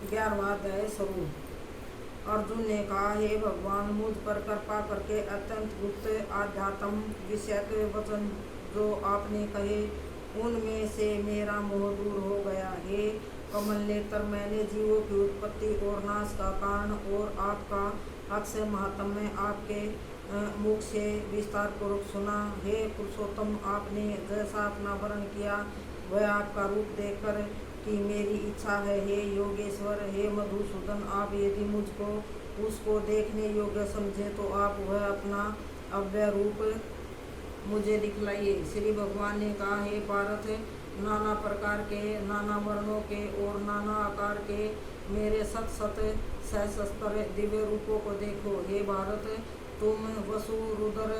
11वां अध्याय शुरू। अर्जुन ने कहा, हे भगवान, मुझ पर कृपा करके अत्यंत गुप्त आध्यात्म विषयक वचन जो आपने कहे उनमें से मेरा मोह दूर हो गया। हे कमल नेत्र, मैंने जीवों की उत्पत्ति और नाश का कारण और आपका अक्षय महात्म्य आपके मुख से विस्तार पूर्वक सुना। हे पुरुषोत्तम, आपने जैसा अपना वर्ण किया वह आपका रूप देखकर कि मेरी इच्छा है। हे योगेश्वर, हे मधुसूदन, आप यदि मुझको उसको देखने योग्य समझे तो आप वह अपना अव्यय रूप मुझे दिखलाइए। श्री भगवान ने कहा, हे पार्थ, नाना प्रकार के, नाना वर्णों के और नाना आकार के मेरे सत सत सहस्त्र दिव्य रूपों को देखो। हे भारत, तुम वसु, रुद्र,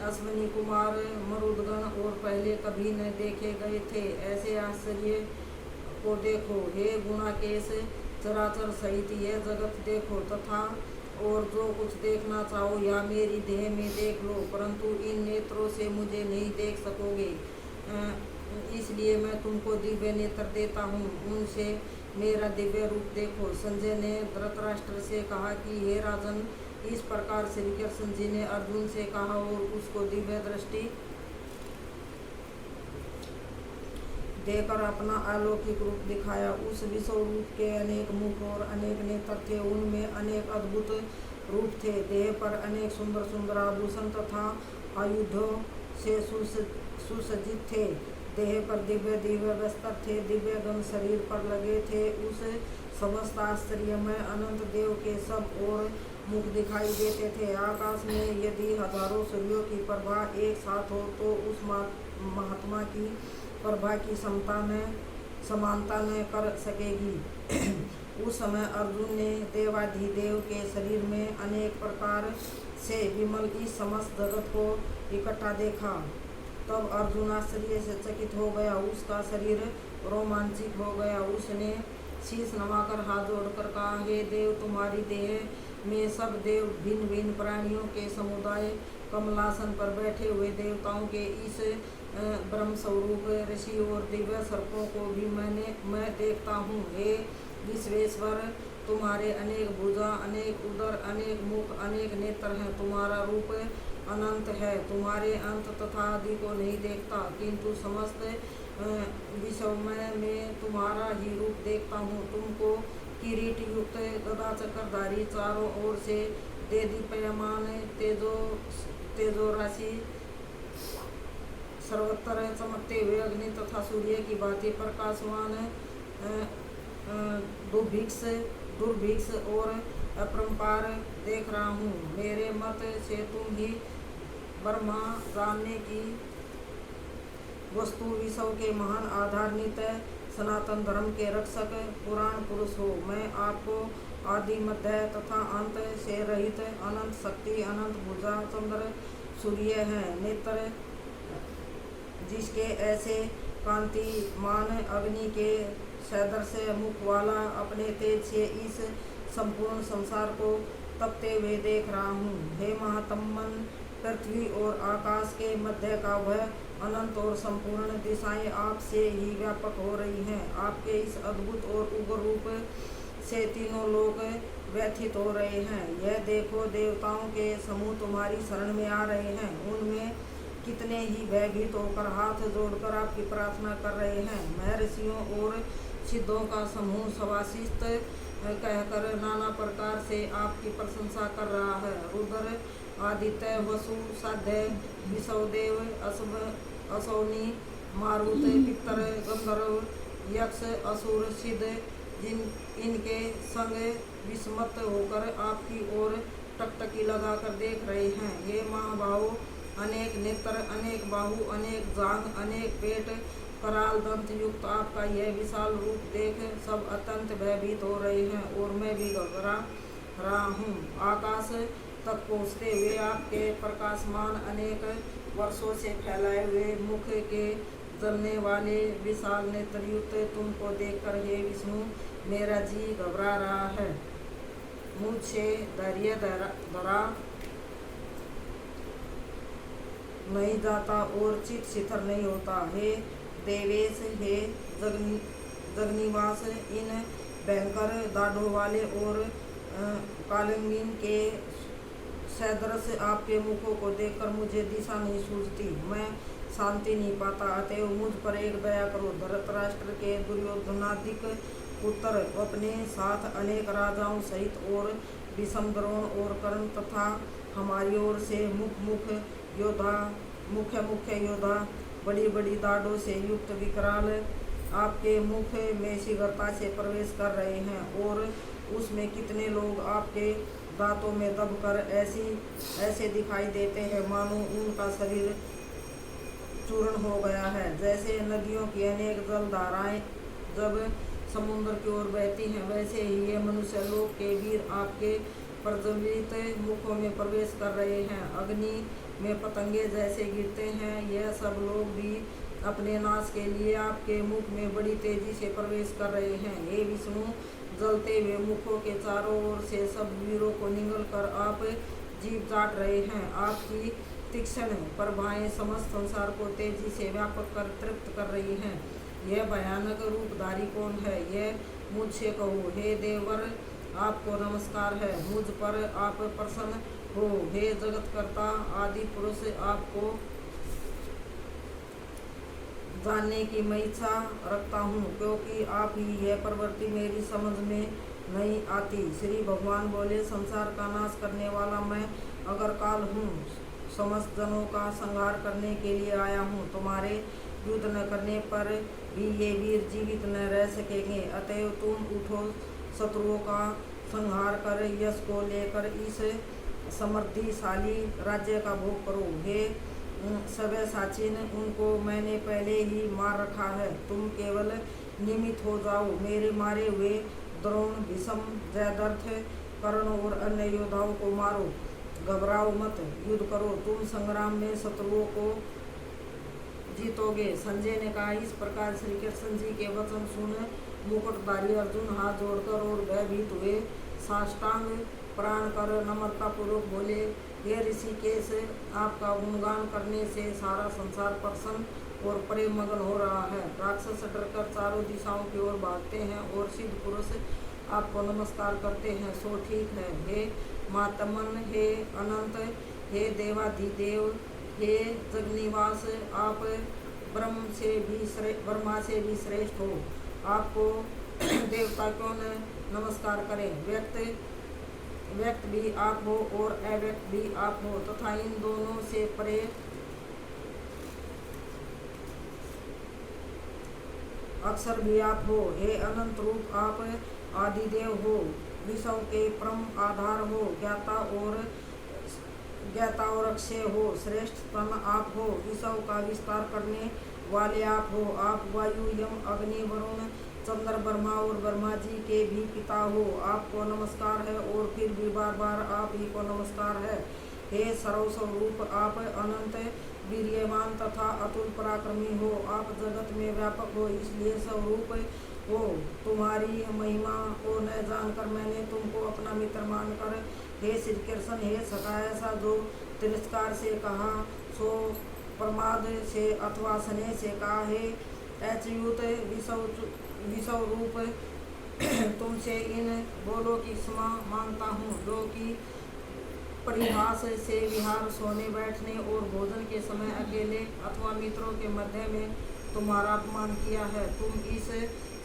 अश्विनी कुमार, मरुदगण और पहले कभी न देखे गए थे ऐसे आश्चर्य को देखो। हे गुणाकेश, चराचर सहित यह जगत देखो तथा और जो कुछ देखना चाहो या मेरी देह में देख लो, परंतु इन नेत्रों से मुझे नहीं देख सकोगे, इसलिए मैं तुमको दिव्य नेत्र देता हूँ, उनसे मेरा दिव्य रूप देखो। संजय ने धृतराष्ट्र से कहा कि हे राजन, इस प्रकार श्री कृष्ण जी ने अर्जुन से कहा और उसको दिव्य दृष्टि देकर अपना अलौकिक रूप दिखाया। उस विश्व रूप के अनेक मुख और अनेक नेत्र थे, उनमें अनेक अद्भुत रूप थे। देह पर अनेक सुंदर सुंदर आभूषण तथा आयुधों से सुसज्जित थे। देह पर दिव्य दिव्य वस्त्र थे, दिव्य गण शरीर पर लगे थे। उस समस्त आश्चर्य में अनंत देव के सब और मुख दिखाई देते थे। आकाश में यदि हजारों सूर्यों की प्रभा एक साथ हो तो उस महात्मा की प्रभा की समानता न कर सकेगी। उस समय अर्जुन ने देवाधिदेव के शरीर में अनेक प्रकार से विमल इस समस्त जगत को इकट्ठा देखा। तब अर्जुन आश्चर्य से चकित हो गया, उसका शरीर रोमांचित हो गया। उसने शीश नवाकर हाथ जोड़कर कहा, हे देव, तुम्हारी देह में सब देव भिन्न भिन्न प्राणियों के समुदाय कमलासन पर बैठे हुए देवताओं के इस ब्रह्म स्वरूप ऋषि और दिव्य सर्पों को भी मैं देखता हूँ। हे विश्वेश्वर, तुम्हारे अनेक भुजा, अनेक उदर, अनेक मुख, अनेक नेत्र हैं। तुम्हारा रूप अनंत है, तुम्हारे अंत तथा आदि को नहीं देखता, किंतु समस्त विश्व में तुम्हारा ही रूप देखता हूँ। तुमको किरीट युक्त गदा चक्रधारी, चारों ओर से देदीप्यमान तेजो राशि, सर्वत्र चमकते हुए अग्नि तथा सूर्य की भांति प्रकाशवान, दुर्भिक्ष और अपरंपार देख रहा हूँ। मेरे मत से तुम ही ब्रह्मा जानने की वस्तु, विश्व के महान आधार, नित्य सनातन धर्म के रक्षक, पुराण पुरुष हो। मैं आपको आदि, मध्य तथा अंत से रहित अनंत शक्ति, अनंत भुजा, चंद्र सूर्य है, नेत्र जिसके ऐसे कांतिमान अग्नि के सदृश मुख वाला, अपने तेज से इस संपूर्ण संसार को तपते हुए देख रहा हूँ। हे महात्मन, पृथ्वी और आकाश के मध्य का वह अनंत और संपूर्ण दिशाएं आपसे ही व्यापक हो रही हैं। आपके इस अद्भुत और उग्र रूप से तीनों लोग व्यथित हो रहे हैं। यह देखो, देवताओं के समूह तुम्हारी शरण में आ रहे हैं, उनमें कितने ही भयभीत होकर हाथ जोड़कर आपकी प्रार्थना कर रहे हैं। महर्षियों और सिद्धों का समूह सवाशिष्ट कहकर नाना प्रकार से आपकी प्रशंसा कर रहा है। रुद्र, आदित्य, वसु, साध्य, विश्वदेव, असौनी, मारुत, पितर, गंधर्व, यक्ष, असुर, सिद्ध इनके संग विस्मत होकर आपकी ओर टकटकी लगाकर देख रहे हैं। ये महाभाव, अनेक नेत्र, अनेक बाहु, अनेक जांघ, अनेक पेट, कराल दंत युक्त आपका यह विशाल रूप देख सब अत्यंत भयभीत हो रहे हैं और मैं भी घबरा रहा हूँ। आकाश तक पहुँचते हुए आपके प्रकाशमान अनेक वर्षों से फैलाए हुए मुख के जलने वाले विशाल नेत्रयुक्त तुमको देखकर हे विष्णु, मेरा जी घबरा रहा है, मुझसे धैर्य धरा नहीं जाता और चित शिथिर नहीं होता। हे देवेश, हे जगनिवास, इन भयंकर दाढ़ों वाले और कालिंगन के सदृश आपके मुखों को देखकर मुझे दिशा नहीं सूझती, मैं शांति नहीं पाता। अतएव मुझ पर एक दया करो। धृतराष्ट्र के दुर्योधनादिक पुत्र अपने साथ अनेक राजाओं सहित और विषम द्रोण और कर्ण तथा हमारी ओर से मुख्य योद्धा बड़ी बड़ी दाढ़ों से युक्त विकराल आपके मुख में शीघ्रता से प्रवेश कर रहे हैं और उसमें कितने लोग आपके दांतों में दबकर ऐसे दिखाई देते हैं मानो उनका शरीर चूर्ण हो गया है। जैसे नदियों की अनेक जलधाराएं जब समुद्र की ओर बहती हैं, वैसे ही ये मनुष्य लोक के वीर आपके प्रज्वलित मुखों में प्रवेश कर रहे हैं। अग्नि में पतंगे जैसे गिरते हैं, यह सब लोग भी अपने नाश के लिए आपके मुख में बड़ी तेजी से प्रवेश कर रहे हैं। हे विष्णु, जलते हुए मुखों के चारों ओर से सब वीरों को निगल कर आप जीभ चाट रहे हैं। आपकी तीक्ष्ण प्रभाएं समस्त संसार को तेजी से व्यापक कर तृप्त कर रही हैं। यह भयानक रूपधारी कौन है, यह मुझसे कहो। हे देवर, आपको नमस्कार है, मुझ पर आप प्रसन्न हो। हे जगतकर्ता आदि पुरुष, आपको जानने की मैं इच्छा रखता हूँ, क्योंकि आप ही यह प्रवृत्ति मेरी समझ में नहीं आती। श्री भगवान बोले, संसार का नाश करने वाला मैं अगर काल हूँ, समस्त जनों का संहार करने के लिए आया हूँ। तुम्हारे युद्ध न करने पर भी ये वीर जीवित न रह सकेंगे। अतएव तुम उठो, शत्रुओं का संहार कर यश को लेकर इस समृद्धिशाली राज्य का भोग करो। हे सव्यसाचिन, उनको मैंने पहले ही मार रखा है, तुम केवल निमित्त हो जाओ। मेरे मारे हुए द्रोण, भीष्म, जयद्रथ, कर्ण और अन्य योद्धाओं को मारो। घबराओ मत, युद्ध करो, तुम संग्राम में शत्रुओं को जीतोगे। संजय ने कहा। इस प्रकार श्री कृष्ण जी के वचन सुन मुकुटधारी अर्जुन हाथ जोड़कर और भयभीत हुए साष्टांग प्राण कर नम्रता पूर्वक बोले, हे ऋषिकेश, आपका गुणगान करने से सारा संसार प्रसन्न और प्रेम मगन हो रहा है। राक्षस डरकर चारों दिशाओं की ओर भागते हैं और सिद्ध पुरुष आपको नमस्कार करते हैं, सो ठीक है। हे मातमन, हे अनंत, हे देवाधिदेव, हे जगनिवास, आप ब्रह्मा से भी श्रेष्ठ हो। आपको देवता क्यों न नमस्कार करें। व्यक्त भी आप हो और अव्यक्त भी आप हो, तथा इन दोनों से परे अक्षर भी आप हो। हे अनंत रूप, आप आदिदेव हो, विषयों के परम आधार हो, ज्ञाता और अक्षय हो, श्रेष्ठ तन आप हो, विषयों का विस्तार करने वाले आप हो। आप वायु, यम, अग्नि, वरुण, चंद्र, ब्रह्मा और ब्रह्मा जी के भी पिता हो। आपको नमस्कार है और फिर भी बार बार आप ही को नमस्कार है। हे सर्वस्वरूप, आप अनंत वीर्यवान तथा अतुल पराक्रमी हो। आप जगत में व्यापक हो, इसलिए स्वरूप हो। तुम्हारी महिमा को न जानकर मैंने तुमको अपना मित्र मानकर हे श्री कृष्ण, हे सखा, ऐसा जो तिरस्कार से कहा सो प्रमाद से अथवा स्नेह से कहा। हे अच्युत विषव रूप, तुमसे इन बोलों की क्षमा मांगता हूँ, जो कि परिहास से विहार, सोने बैठने और भोजन के समय अकेले अथवा मित्रों के मध्य में तुम्हारा अपमान किया है। तुम इस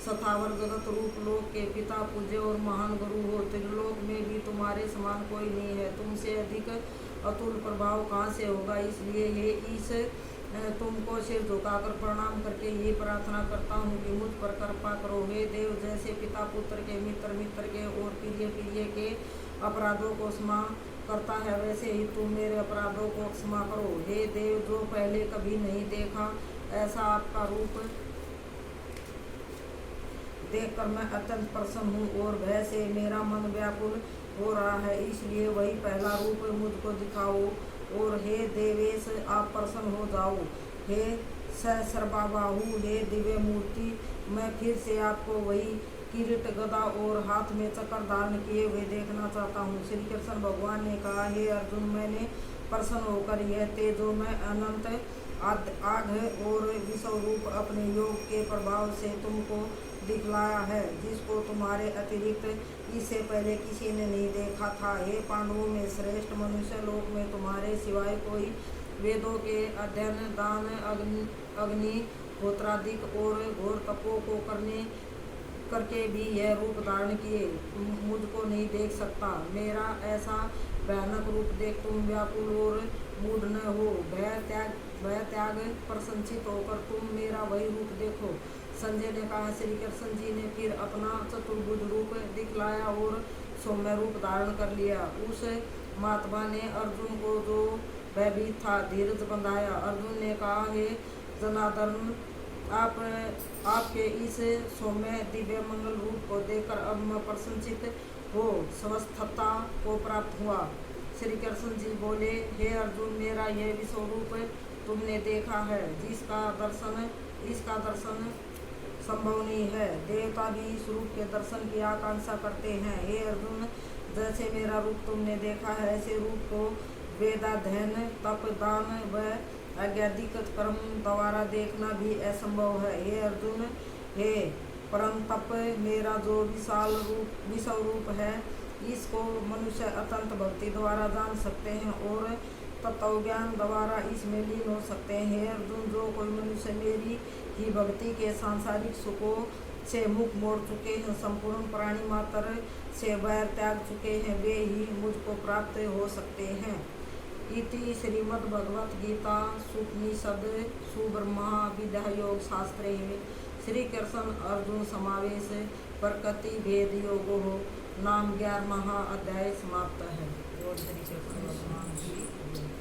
सतावर जगत रूप लोक के पिता, पूज्य और महान गुरु हो। त्रिलोक में भी तुम्हारे समान कोई नहीं है। तुमसे अधिक अतुल प्रभाव कहाँ से होगा। इसलिए ये इस तुमको सिर झुकाकर प्रणाम करके ये प्रार्थना करता हूँ कि मुझ पर कृपा करो। हे देव, जैसे पिता पुत्र के, मित्र के और प्रिय के अपराधों को क्षमा करता है, वैसे ही तुम मेरे अपराधों को क्षमा करो। हे देव, जो पहले कभी नहीं देखा ऐसा आपका रूप देखकर मैं अत्यंत प्रसन्न हूँ और भय से मेरा मन व्याकुल हो रहा है, इसलिए वही पहला रूप मुझको दिखाओ। और हे देवेश, आप प्रसन्न हो जाओ। हे सहस्रबाहु, हे दिव्य मूर्ति, मैं फिर से आपको वही किरीट, गदा और हाथ में चक्र धारण किए हुए देखना चाहता हूँ। श्री कृष्ण भगवान ने कहा, हे अर्जुन, मैंने प्रसन्न होकर यह तेजोमय अनंत आग और विषव रूप अपने योग के प्रभाव से तुमको दिखलाया है, जिसको तुम्हारे अतिरिक्त इससे पहले किसी ने नहीं देखा था। हे पांडवों में श्रेष्ठ, मनुष्य लोक में तुम्हारे सिवाय कोई वेदों के अध्ययन, दान, अग्नि होत्रादिक और घोर तपों को करके भी यह रूप धारण किए मुझको नहीं देख सकता। मेरा ऐसा भयानक रूप देख तुम व्याकुल और मूढ़ न हो। भय त्याग प्रसन्नचित होकर तुम मेरा वही रूप देखो। संजय ने कहा, श्री कृष्ण जी ने फिर अपना चतुर्भुज रूप दिखलाया और सौम्य रूप धारण कर लिया। उस महात्मा ने अर्जुन को, जो भयभीत था, धीरज बंधाया। अर्जुन ने कहा, हे जनार्दन, आपके इस सौम्य दिव्य मंगल रूप को देखकर अब मैं प्रसन्नचित हो स्वस्थता को प्राप्त हुआ। श्री कृष्ण जी बोले, हे अर्जुन, मेरा यह विश्व रूप तुमने देखा है, इसका दर्शन संभव नहीं है। देवता भी इस रूप के दर्शन की आकांक्षा करते हैं। हे अर्जुन, जैसे मेरा रूप तुमने देखा है, ऐसे रूप को वेदाध्ययन, तप, दान व आज्ञादिक कर्म द्वारा देखना भी असंभव है। हे अर्जुन, हे परम तप, मेरा जो विषव रूप है, इसको मनुष्य अत्यंत भक्ति द्वारा जान सकते हैं और तत्वज्ञान द्वारा इसमें लीन हो सकते हैं। हे अर्जुन, जो कोई मनुष्य मेरी ही भक्ति के सांसारिक सुखों से मुख मोड़ चुके हैं, संपूर्ण प्राणी मात्र से वैर त्याग चुके हैं, वे ही मुझको प्राप्त हो सकते हैं। इति श्रीमद्भगवत गीता उपनिषद सुब्रह्मा विद्या योग शास्त्रे श्री कृष्ण अर्जुन समावेश प्रकृति भेद योगो नाम 11वां अध्याय समाप्त है। श्री कृष्ण भगवान की